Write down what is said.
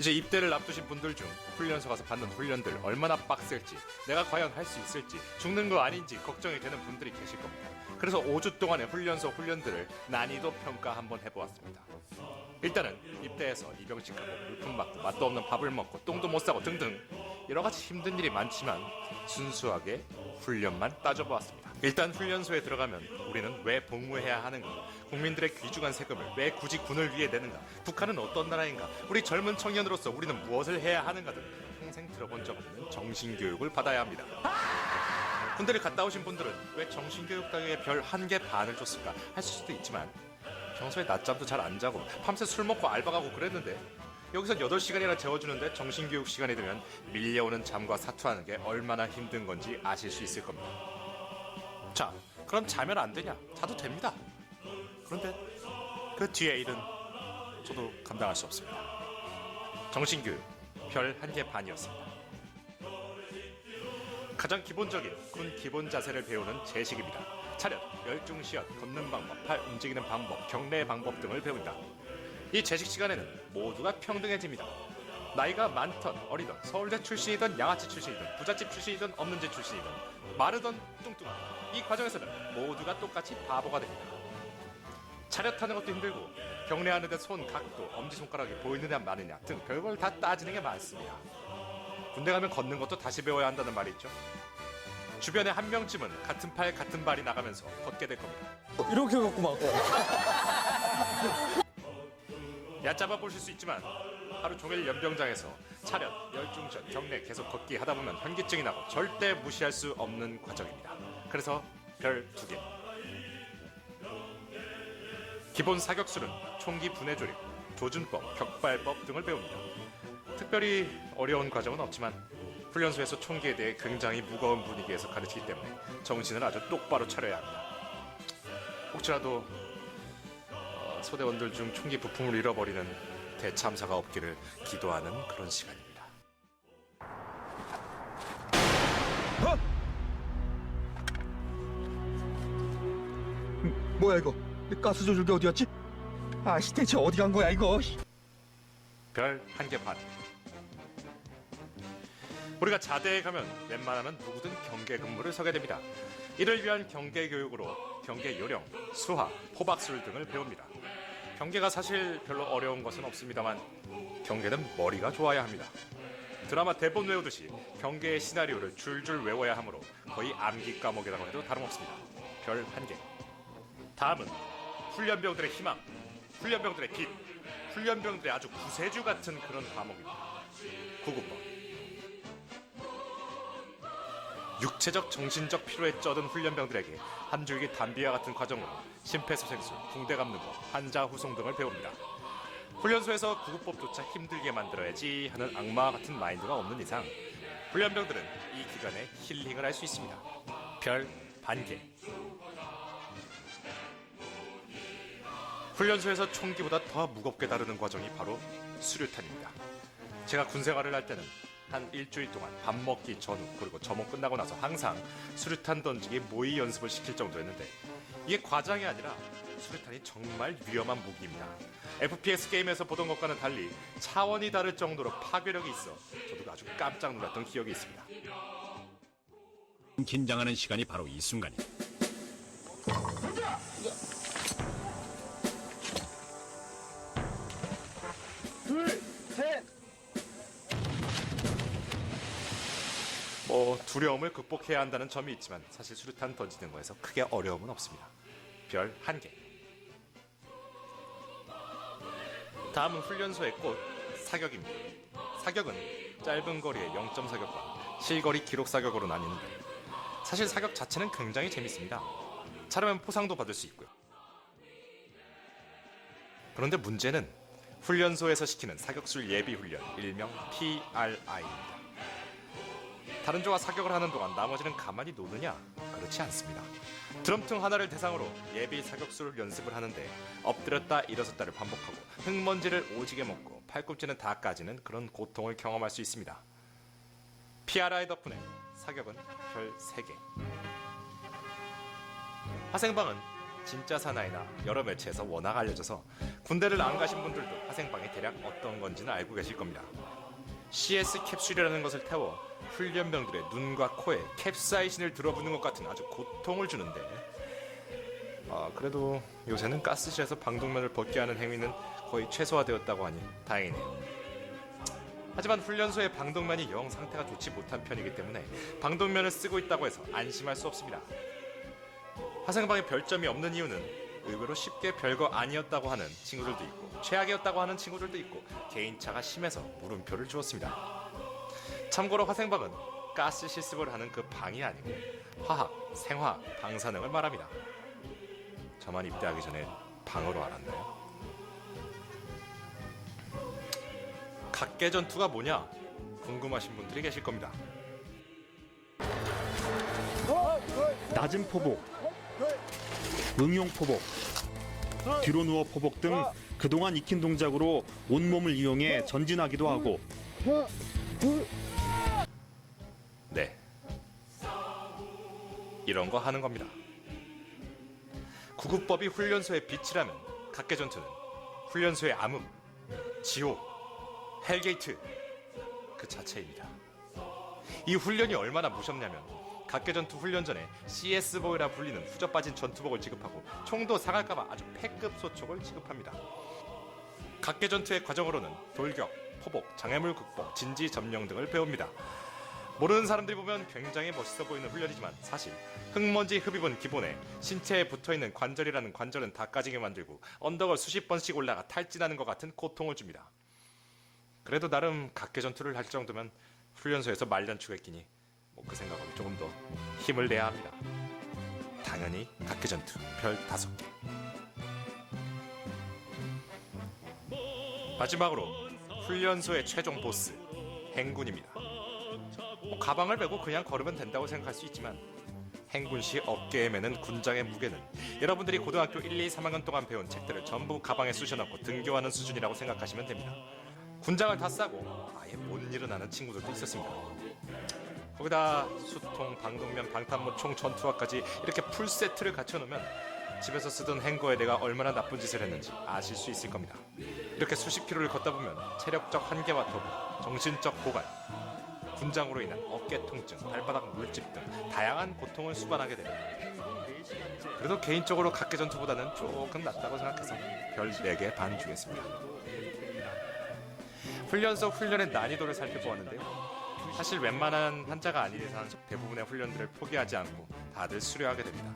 이제 입대를 앞두신 분들 중 훈련소 가서 받는 훈련들 얼마나 빡셀지, 내가 과연 할 수 있을지, 죽는 거 아닌지 걱정이 되는 분들이 계실 겁니다. 그래서 5주 동안의 훈련소 훈련들을 난이도 평가 한번 해보았습니다. 일단은 입대해서 이병식 하고 물품 맞고 맛도 없는 밥을 먹고 똥도 못 싸고 등등 여러가지 힘든 일이 많지만 순수하게 훈련만 따져보았습니다. 일단 훈련소에 들어가면 우리는 왜 복무해야 하는가, 국민들의 귀중한 세금을 왜 굳이 군을 위해 내는가, 북한은 어떤 나라인가, 우리 젊은 청년으로서 우리는 무엇을 해야 하는가 등 평생 들어본 적 없는 정신교육을 받아야 합니다. 군대를 갔다 오신 분들은 왜 정신교육 따위에 별 1개 반을 줬을까 하실 수도 있지만 평소에 낮잠도 잘 안 자고 밤새 술 먹고 알바 가고 그랬는데 여기서 8시간이나 재워주는데 정신교육 시간이 되면 밀려오는 잠과 사투하는 게 얼마나 힘든 건지 아실 수 있을 겁니다. 자, 그럼 자면 안 되냐? 자도 됩니다. 그런데 그 뒤에 일은 저도 감당할 수 없습니다. 정신교육 별 1개 반이었습니다. 가장 기본적인 군 기본 자세를 배우는 제식입니다. 차렷, 열중시연, 걷는 방법, 팔 움직이는 방법, 경례 방법 등을 배웁니다. 이 제식 시간에는 모두가 평등해집니다. 나이가 많던 어리던, 서울대 출신이든 양아치 출신이든 부잣집 출신이든 없는 집 출신이든 마르던 뚱뚱한 이 과정에서는 모두가 똑같이 바보가 됩니다. 차렷하는 것도 힘들고 경례하는데 손 각도, 엄지손가락이 보이느냐 마느냐 등 별걸 다 따지는 게 많습니다. 군대 가면 걷는 것도 다시 배워야 한다는 말이 있죠. 주변에 한 명쯤은 같은 팔 같은 발이 나가면서 걷게 될 겁니다. 이렇게 걷구만. 얕잡아 보실 수 있지만 하루 종일 연병장에서 차렷, 열중전, 경례 계속 걷기 하다 보면 현기증이 나고 절대 무시할 수 없는 과정입니다. 그래서 별 2개. 기본 사격술은 총기 분해 조립, 조준법, 격발법 등을 배웁니다. 특별히 어려운 과정은 없지만 훈련소에서 총기에 대해 굉장히 무거운 분위기에서 가르치기 때문에 정신을 아주 똑바로 차려야 합니다. 혹시라도 소대원들 중 총기 부품을 잃어버리는 대참사가 없기를 기도하는 그런 시간입니다. 뭐야 이거? 가스 조절기 어디였지? 아씨 대체 어디 간 거야 이거? 별 1개 반. 우리가 자대에 가면 웬만하면 누구든 경계 근무를 서게 됩니다. 이를 위한 경계 교육으로 경계 요령, 수화, 포박술 등을 배웁니다. 경계가 사실 별로 어려운 것은 없습니다만 경계는 머리가 좋아야 합니다. 드라마 대본 외우듯이 경계의 시나리오를 줄줄 외워야 하므로 거의 암기 과목이라고 해도 다름없습니다. 별 1개. 다음은 훈련병들의 희망, 훈련병들의 빛, 훈련병들의 아주 구세주 같은 그런 과목입니다. 구급법. 육체적 정신적 피로에 쩌든 훈련병들에게 한 줄기 담비와 같은 과정으로 심폐소생술, 붕대 감는 법, 환자 후송 등을 배웁니다. 훈련소에서 구급법조차 힘들게 만들어야지 하는 악마 같은 마인드가 없는 이상 훈련병들은 이 기간에 힐링을 할 수 있습니다. 별 1개. 훈련소에서 총기보다 더 무겁게 다루는 과정이 바로 수류탄입니다. 제가 군생활을 할 때는 한 일주일 동안 밥 먹기 전후 그리고 점호 끝나고 나서 항상 수류탄 던지기 모의 연습을 시킬 정도였는데 이게 과장이 아니라 수류탄이 정말 위험한 무기입니다. FPS 게임에서 보던 것과는 달리 차원이 다를 정도로 파괴력이 있어 저도 아주 깜짝 놀랐던 기억이 있습니다. 긴장하는 시간이 바로 이 순간이다. 둘, 셋. 두려움을 극복해야 한다는 점이 있지만 사실 수류탄 던지는 거에서 크게 어려움은 없습니다. 별 1개. 다음은 훈련소의 꽃, 사격입니다. 사격은 짧은 거리의 0점 사격과 실거리 기록 사격으로 나뉘는데 사실 사격 자체는 굉장히 재밌습니다. 잘하면 포상도 받을 수 있고요. 그런데 문제는 훈련소에서 시키는 사격술 예비 훈련, 일명 PRI입니다. 다른 조와 사격을 하는 동안 나머지는 가만히 노느냐? 그렇지 않습니다. 드럼통 하나를 대상으로 예비 사격술 연습을 하는데 엎드렸다 일어섰다를 반복하고 흙먼지를 오지게 먹고 팔꿈치는 다 까지는 그런 고통을 경험할 수 있습니다. PRI 덕분에 사격은 별 3개. 화생방은 진짜 사나이나 여러 매체에서 워낙 알려져서 군대를 안 가신 분들도 화생방이 대략 어떤 건지는 알고 계실 겁니다. CS 캡슐이라는 것을 태워 훈련병들의 눈과 코에 캡사이신을 들어붓는 것 같은 아주 고통을 주는데, 그래도 요새는 가스실에서 방독면을 벗게 하는 행위는 거의 최소화되었다고 하니 다행이네요. 하지만 훈련소의 방독면이 영 상태가 좋지 못한 편이기 때문에 방독면을 쓰고 있다고 해서 안심할 수 없습니다. 화생방에 별점이 없는 이유는 의외로 쉽게 별거 아니었다고 하는 친구들도 있고 최악이었다고 하는 친구들도 있고 개인차가 심해서 물음표를 주었습니다. 참고로 화생방은 가스 실습을 하는 그 방이 아니고 화학, 생화학, 방사능을 말합니다. 저만 입대하기 전에 방으로 알았나요? 각계전투가 뭐냐 궁금하신 분들이 계실 겁니다. 낮은 포복, 응용 포복, 뒤로 누워 포복 등 그동안 익힌 동작으로 온몸을 이용해 전진하기도 하고, 네, 이런 거 하는 겁니다. 구급법이 훈련소의 빛이라면 각계전투는 훈련소의 암흑, 지옥, 헬게이트 그 자체입니다. 이 훈련이 얼마나 무섭냐면 각계전투 훈련 전에 CS보이라 불리는 후져 빠진 전투복을 지급하고 총도 상할까봐 아주 패급 소총을 지급합니다. 각계전투의 과정으로는 돌격, 포복, 장애물 극복, 진지 점령 등을 배웁니다. 모르는 사람들이 보면 굉장히 멋있어 보이는 훈련이지만 사실 흙먼지 흡입은 기본에 신체에 붙어있는 관절이라는 관절은 다 까지게 만들고 언덕을 수십 번씩 올라가 탈진하는 것 같은 고통을 줍니다. 그래도 나름 각계전투를 할 정도면 훈련소에서 말년추겠기니 그 생각으로 조금 더 힘을 내야 합니다. 당연히 각계전투 별 5개. 마지막으로 훈련소의 최종 보스 행군입니다. 가방을 메고 그냥 걸으면 된다고 생각할 수 있지만 행군시 어깨에 매는 군장의 무게는 여러분들이 고등학교 1, 2, 3학년 동안 배운 책들을 전부 가방에 쑤셔넣고 등교하는 수준이라고 생각하시면 됩니다. 군장을 다 싸고 아예 못 일어나는 친구들도 있었습니다. 거기다 수통, 방독면, 방탄모총, 전투화까지 이렇게 풀세트를 갖춰놓으면 집에서 쓰던 행거에 내가 얼마나 나쁜 짓을 했는지 아실 수 있을 겁니다. 이렇게 수십 킬로를 걷다 보면 체력적 한계와 더불어 정신적 고갈, 군장으로 인한 어깨 통증, 발바닥 물집 등 다양한 고통을 수반하게 됩니다. 그래도 개인적으로 각계전투보다는 조금 낫다고 생각해서 별 4개 반 주겠습니다. 훈련소 훈련의 난이도를 살펴보았는데요. 사실 웬만한 환자가 아닌 이상 대부분의 훈련들을 포기하지 않고 다들 수료하게 됩니다.